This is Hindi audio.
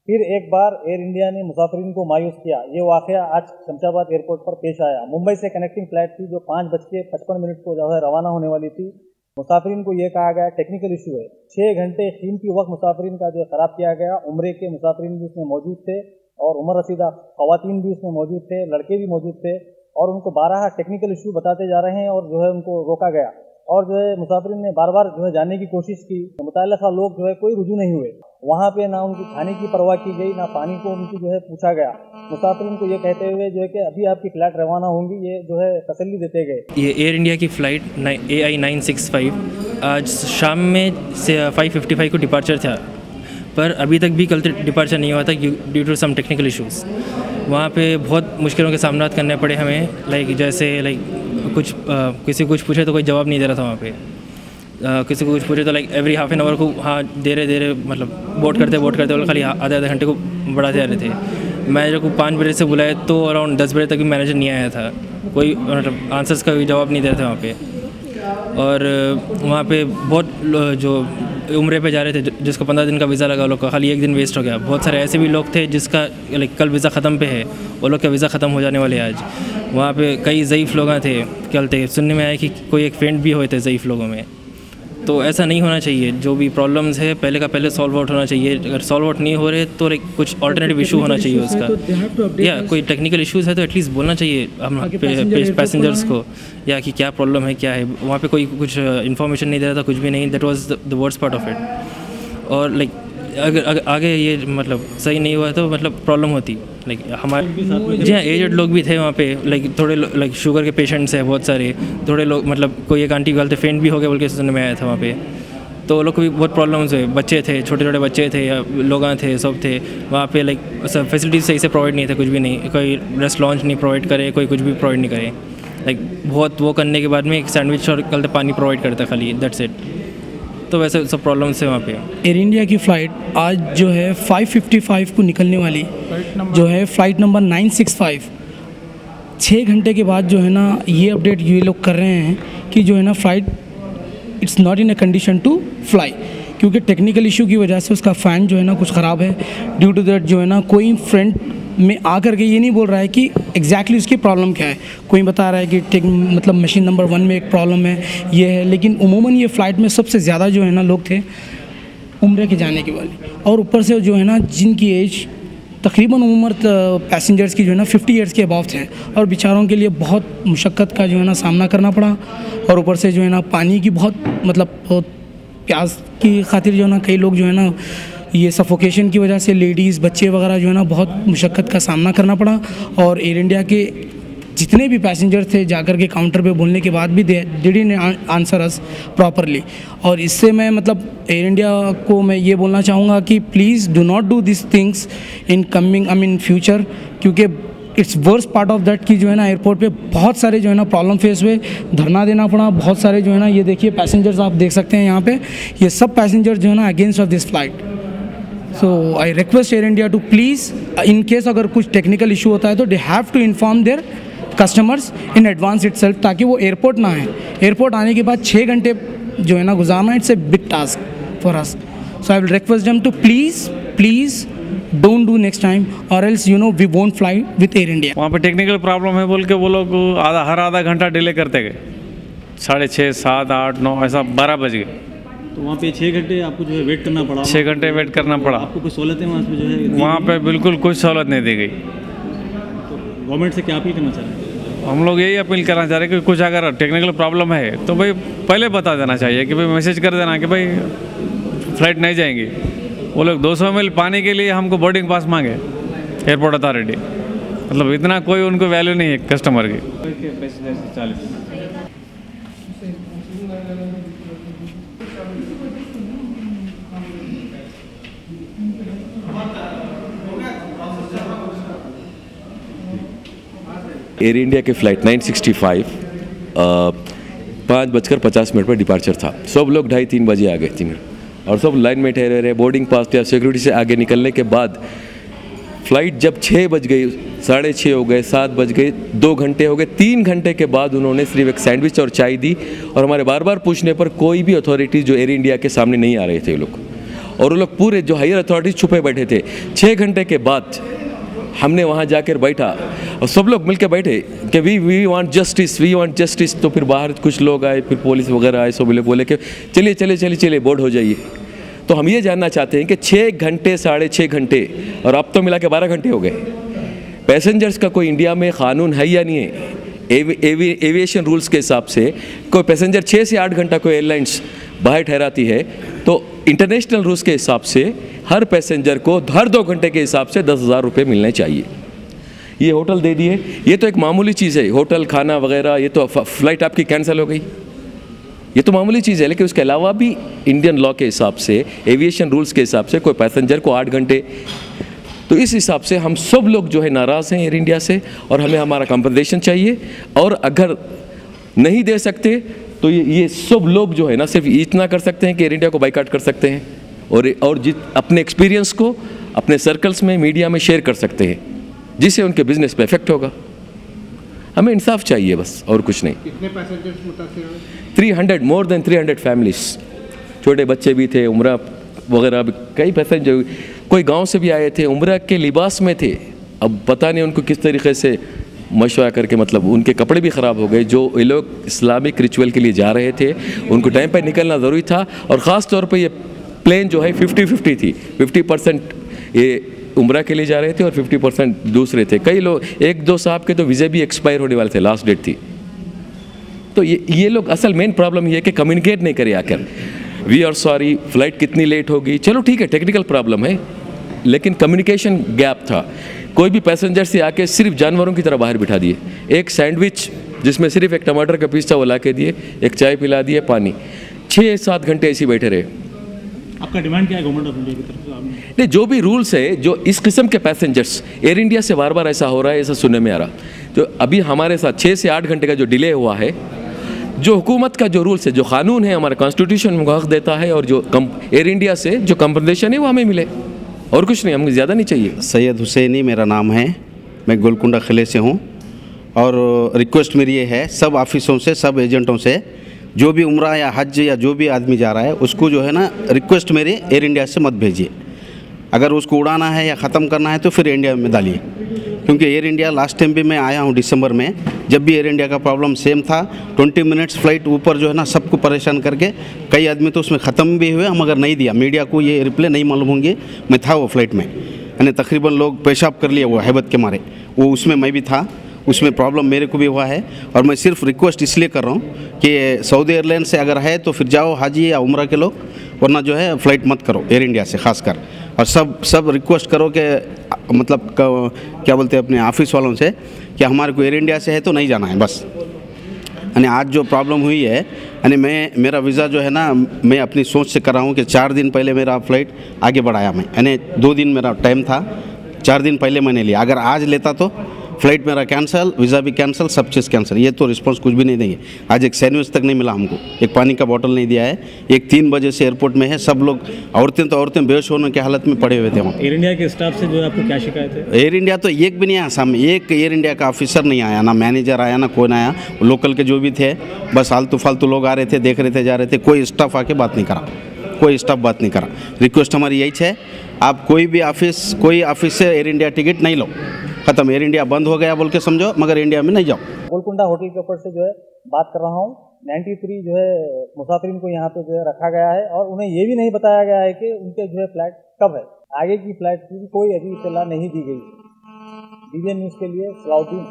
फिर एक बार एयर इंडिया ने मुसाफिरीन को मायूस किया। ये वाकया आज शमशाबाद एयरपोर्ट पर पेश आया। मुंबई से कनेक्टिंग फ्लाइट थी जो 5:55 को जो है रवाना होने वाली थी। मुसाफिरीन को ये कहा गया टेक्निकल इशू है। 6 घंटे कीमती वक्त मुसाफिरीन का जो है खराब किया गया। उम्रे के मुसाफिरीन भी उसमें मौजूद थे और उम्र रसीदा खवातीन भी उसमें मौजूद थे, लड़के भी मौजूद थे और उनको 12 टेक्निकल इशू बताते जा रहे हैं और जो है उनको रोका गया। और जो है मुसाफिरीन ने बार बार जो है जाने की कोशिश की। मुतल्लिका लोग जो है कोई रुजू नहीं हुए। वहाँ पे ना उनकी खाने की परवाह की गई, ना पानी को उनकी जो है पूछा गया। मुसाफिरीन को ये कहते हुए जो है कि अभी आपकी फ्लाइट रवाना होंगी, ये जो है तसल्ली देते गए। ये एयर इंडिया की फ़्लाइट AI 965 आज शाम में से 5:55 को डिपार्चर था, पर अभी तक भी कल डिपार्चर नहीं हुआ था due to some technical issues. वहाँ पे बहुत मुश्किलों के सामना करने पड़े हमें। कुछ किसी को कुछ पूछे तो कोई जवाब नहीं दे रहा था वहाँ पे। किसी को कुछ पूछे तो एवरी हाफ एन आवर को हाँ दे रहे मतलब बोट करते बोले खाली आधे घंटे को बढ़ाते जा रहे थे। मैनेजर को 5 बजे से बुलाए तो अराउंड 10 बजे तक भी मैनेजर नहीं आया था। कोई मतलब आंसर्स का भी जवाब नहीं दे रहे थे वहाँ पे। और वहाँ पे बहुत जो उम्रे पे जा रहे थे जिसको 15 दिन का वीज़ा लगा, लोग का खाली 1 दिन वेस्ट हो गया। बहुत सारे ऐसे भी लोग थे जिसका कल वीज़ा ख़त्म पे है, वो लोग का वीज़ा ख़त्म हो जाने वाले आज। वहाँ पे कई ज़ईफ़ लोग थे। कल थे सुनने में आया कि कोई एक फेंट भी हुए थे ज़ईफ़ लोगों में। तो ऐसा नहीं होना चाहिए। जो भी प्रॉब्लम्स है पहले का पहले सॉल्व आउट होना चाहिए। अगर सॉल्व आउट नहीं हो रहे तो कुछ ऑल्टरनेटिव इशू होना चाहिए उसका, या कोई टेक्निकल इश्यूज़ है तो एटलीस्ट बोलना चाहिए हम पैसेंजर्स को, या कि क्या प्रॉब्लम है क्या है। वहाँ पे कोई कुछ इन्फॉर्मेशन नहीं दे रहा था, कुछ भी नहीं। That was the worst part of it. और अगर आगे ये मतलब सही नहीं हुआ तो मतलब प्रॉब्लम होती। हमारे जी हाँ एजेड लोग भी थे वहाँ पे। थोड़े शुगर के पेशेंट्स हैं बहुत सारे। थोड़े लोग मतलब कोई एक आंटी गलते फेंट भी हो गए बोल के सुनने में आया था वहाँ पे। तो लोग को भी बहुत प्रॉब्लम्स हुए। बच्चे थे, छोटे छोटे बच्चे थे या लोग थे, सब थे वहाँ पे। सब फैसिलिटीज़ सही से प्रोवाइड नहीं थे, कुछ भी नहीं। कोई रेस्ट लॉन्च नहीं प्रोवाइड करे, कोई कुछ भी प्रोवाइड नहीं करे। बहुत वो करने के बाद में एक सैंडविच और कल पानी प्रोवाइड करता खाली, दैट्स इट। तो वैसे सब प्रॉब्लम्स है वहाँ पे। एयर इंडिया की फ़्लाइट आज जो है 5:55 को निकलने वाली, जो है फ़्लाइट नंबर 965, 6 घंटे के बाद जो है ना ये अपडेट ये लोग कर रहे हैं कि जो है ना flight it's not in a condition to fly, क्योंकि टेक्निकल इशू की वजह से उसका फ़ैन जो है ना कुछ ख़राब है। ड्यू टू दैट जो है ना कोई फ्रंट में आकर के ये नहीं बोल रहा है कि एग्जैक्टली उसकी प्रॉब्लम क्या है। कोई बता रहा है कि मतलब मशीन नंबर 1 में एक प्रॉब्लम है, ये है। लेकिन उमूमन ये फ़्लाइट में सबसे ज़्यादा जो है ना लोग थे उम्रे के जाने के वाले, और ऊपर से जो है ना जिनकी एज तकरीबन उम्र पैसेंजर्स की जो है ना 50 ईयर्स के अबव थे, और बेचारों के लिए बहुत मुशक्क़त का जो है ना सामना करना पड़ा। और ऊपर से जो है ना पानी की बहुत मतलब प्यास की खातिर जो है ना कई लोग जो है ना ये सफोकेशन की वजह से लेडीज़ बच्चे वगैरह जो है ना बहुत मुशक्क़त का सामना करना पड़ा। और एयर इंडिया के जितने भी पैसेंजर थे जाकर के काउंटर पे बोलने के बाद भी डिडंट आंसर अस प्रॉपरली। और इससे मैं मतलब एयर इंडिया को मैं ये बोलना चाहूँगा कि please do not do this things in coming future, क्योंकि it's worst part of that कि जो है ना एयरपोर्ट पे बहुत सारे जो है ना प्रॉब्लम फेस हुए, धरना देना पड़ा बहुत सारे जो है ना। ये देखिए पैसेंजर्स आप देख सकते हैं यहाँ पे, ये सब पैसेंजर जो है ना against of this flight. So I request Air India to please in case अगर कुछ टेक्निकल इशू होता है तो they have to inform their customers in advance itself, ताकि वो एयरपोर्ट ना आए। एयरपोर्ट आने के बाद 6 घंटे जो है ना गुजारना, it's a big task for us. So I will request them to please don't do next time, और else you know we won't fly with Air India. वहाँ पे टेक्निकल प्रॉब्लम है बोल के वो लोग हर आधा घंटा डिले करते गए। 6:30, 7, 8, 9 ऐसा 12 बज गए। तो वहाँ पे 6 घंटे आपको जो है वेट करना पड़ा। 6 घंटे वेट करना पड़ा। आपको कुछ सहूलतें वहाँ पे जो है वहाँ पे बिल्कुल कुछ सहूलत नहीं दी गई। तो गवर्नमेंट से क्या अपील करना चाह रहे हैं? हम लोग यही अपील करना चाह रहे हैं कि कुछ अगर टेक्निकल प्रॉब्लम है तो भाई पहले बता देना चाहिए कि भाई मैसेज कर देना कि भाई फ़्लाइट नहीं जाएंगी। वो लोग 200 ml पानी के लिए हमको बोर्डिंग पास मांगे एयरपोर्ट अथॉरिटी। मतलब इतना कोई उनको वैल्यू नहीं है कस्टमर की। एयर इंडिया के फ़्लाइट 965 5:50 पर डिपार्चर था। सब लोग 2:30-3 बजे आ गए थे और सब लाइन में ठहरे रहे। बोर्डिंग पास या सिक्योरिटी से आगे निकलने के बाद फ़्लाइट जब 6 बज गई, 6:30 हो गए, 7 बज गए, 2 घंटे हो गए, 3 घंटे के बाद उन्होंने सिर्फ एक सैंडविच और चाय दी। और हमारे बार बार पूछने पर कोई भी अथॉरिटी जो एयर इंडिया के सामने नहीं आ रहे थे ये लोग। और वो लोग पूरे जो हायर अथॉरिटीज छुपे बैठे थे। 6 घंटे के बाद हमने वहाँ जाकर बैठा और सब लोग मिलकर बैठे कि वी वांट जस्टिस। तो फिर बाहर कुछ लोग आए, फिर पुलिस वगैरह आए, सब लोग बोले कि चलिए बोर्ड हो जाइए। तो हम ये जानना चाहते हैं कि 6 घंटे 6.5 घंटे और अब तो मिला के 12 घंटे हो गए, पैसेंजर्स का कोई इंडिया में कानून है या नहीं है? एविएशन रूल्स के हिसाब से कोई पैसेंजर 6 से 8 घंटा कोई एयरलाइंस बाहर ठहराती है तो इंटरनेशनल रूल्स के हिसाब से हर पैसेंजर को हर 2 घंटे के हिसाब से 10,000 रुपये मिलने चाहिए। ये होटल दे दिए, ये तो एक मामूली चीज़ है, होटल खाना वगैरह, ये तो फ्लाइट आपकी कैंसिल हो गई, ये तो मामूली चीज़ है। लेकिन उसके अलावा भी इंडियन लॉ के हिसाब से, एविएशन रूल्स के हिसाब से कोई पैसेंजर को 8 घंटे, तो इस हिसाब से हम सब लोग जो है नाराज़ हैं एयर इंडिया से और हमें हमारा कंपनसेशन चाहिए। और अगर नहीं दे सकते तो ये सब लोग जो है ना सिर्फ इतना कर सकते हैं कि एयर इंडिया को बाइकआउट कर सकते हैं और अपने एक्सपीरियंस को अपने सर्कल्स में, मीडिया में शेयर कर सकते हैं, जिससे उनके बिजनेस पे इफेक्ट होगा। हमें इंसाफ चाहिए बस, और कुछ नहीं। कितने पैसेंजर्स मुतासिर हुए? 300, मोर देन 300 फैमिलीज, छोटे बच्चे भी थे, उम्रा वगैरह भी, कई पैसेंजर कोई गांव से भी आए थे, उम्रा के लिबास में थे। अब पता नहीं उनको किस तरीके से मशवरा करके, मतलब उनके कपड़े भी ख़राब हो गए। जो ये लोग इस्लामिक रिचुअल के लिए जा रहे थे उनको टाइम पर निकलना ज़रूरी था। और ख़ास तौर पे ये प्लेन जो है 50-50 थी, 50% ये उम्रा के लिए जा रहे थे और 50% दूसरे थे। कई लोग, 1-2 साहब के तो वीज़े भी एक्सपायर होने वाले थे, लास्ट डेट थी। तो ये लोग, असल मेन प्रॉब्लम ये है कि कम्युनिकेट नहीं करे आकर, वी आर सॉरी, फ्लाइट कितनी लेट होगी, चलो ठीक है टेक्निकल प्रॉब्लम है, लेकिन कम्युनिकेशन गैप था। कोई भी पैसेंजर से आके सिर्फ जानवरों की तरह बाहर बिठा दिए, एक सैंडविच जिसमें सिर्फ एक टमाटर का पीस था वो ला के दिए, एक चाय पिला दिए, पानी, 6-7 घंटे ऐसे बैठे रहे। आपका डिमांड क्या है गवर्नमेंट ऑफ इंडिया की तरफ से? नहीं, जो भी रूल्स है, जो इस किस्म के पैसेंजर्स, एयर इंडिया से बार बार ऐसा हो रहा है, ऐसा सुनने में आ रहा, तो अभी हमारे साथ 6 से 8 घंटे का जो डिले हुआ है, जो हुकूमत का जो रूल्स है, जो कानून है, हमारा कॉन्स्टिट्यूशन हमको हक देता है, और जो एयर इंडिया से जो कंपनसेशन है वो हमें मिले, और कुछ नहीं, हमको ज़्यादा नहीं चाहिए। सैयद हुसैनी मेरा नाम है, मैं गोलकुंडा किले से हूँ। और रिक्वेस्ट मेरी ये है सब ऑफिसों से, सब एजेंटों से, जो भी उम्रा या हज या जो भी आदमी जा रहा है उसको जो है ना, रिक्वेस्ट मेरी, एयर इंडिया से मत भेजिए। अगर उसको उड़ाना है या ख़त्म करना है तो फिर इंडिया में डालिए, क्योंकि एयर इंडिया लास्ट टाइम भी मैं आया हूँ दिसंबर में, जब भी एयर इंडिया का प्रॉब्लम सेम था। 20 मिनट्स फ्लाइट ऊपर जो है ना सबको परेशान करके, कई आदमी तो उसमें ख़त्म भी हुए, मगर नहीं दिया, मीडिया को ये रिप्ले नहीं मालूम होंगे, मैं था वो फ्लाइट में, यानी तकरीबन लोग पेशाब कर लिए वो हैबत के मारे, वो उसमें मैं भी था, उसमें प्रॉब्लम मेरे को भी हुआ है। और मैं सिर्फ रिक्वेस्ट इसलिए कर रहा हूँ कि सऊदी एयरलाइन से अगर है तो फिर जाओ हाजी या उम्रा के लोग, वरना जो है फ़्लाइट मत करो एयर इंडिया से खासकर। और सब रिक्वेस्ट करो कि मतलब क्या बोलते हैं अपने ऑफिस वालों से कि हमारे को एयर इंडिया से है तो नहीं जाना है बस। यानी आज जो प्रॉब्लम हुई है, यानी मेरा वीज़ा जो है ना, मैं अपनी सोच से कर रहा हूँ कि 4 दिन पहले मेरा फ़्लाइट आगे बढ़ाया मैं, यानी 2 दिन मेरा टाइम था, 4 दिन पहले मैंने लिया। अगर आज लेता तो फ़्लाइट मेरा कैंसिल, वीज़ा भी कैंसिल, सब चीज़ कैंसिल। ये तो रिस्पांस कुछ भी नहीं देंगे। आज एक सैंडविच तक नहीं मिला हमको, एक पानी का बोतल नहीं दिया है। एक 3 बजे से एयरपोर्ट में है, सब लोग, औरतें बेहोश होने की हालत में पड़े हुए थे वहाँ। एयर इंडिया के स्टाफ से जो है आपको क्या शिकायत है? एयर इंडिया तो एक भी नहीं आया सामने, एक एयर इंडिया का ऑफिसर नहीं आया, ना मैनेजर आया, ना कोई आया। लोकल के जो भी थे बस आलतू फालतू लोग आ रहे थे, देख रहे थे, जा रहे थे, कोई स्टाफ आके बात नहीं करा, कोई स्टाफ बात नहीं करा। रिक्वेस्ट हमारी यही है, आप कोई ऑफिस से एयर इंडिया टिकट नहीं लो, खत्म, एयर इंडिया बंद हो गया बोल के समझो, मगर इंडिया में नहीं जाओ। गोलकुंडा होटल के ऊपर से जो है बात कर रहा हूँ। 93 जो है मुसाफिरीन को यहाँ पे जो है रखा गया है, और उन्हें ये भी नहीं बताया गया है कि उनके जो है फ्लाइट कब है, आगे की फ्लाइट की भी कोई अभी इत्तला नहीं दी गई। DBN न्यूज़ के लिए सलाउद्दीन।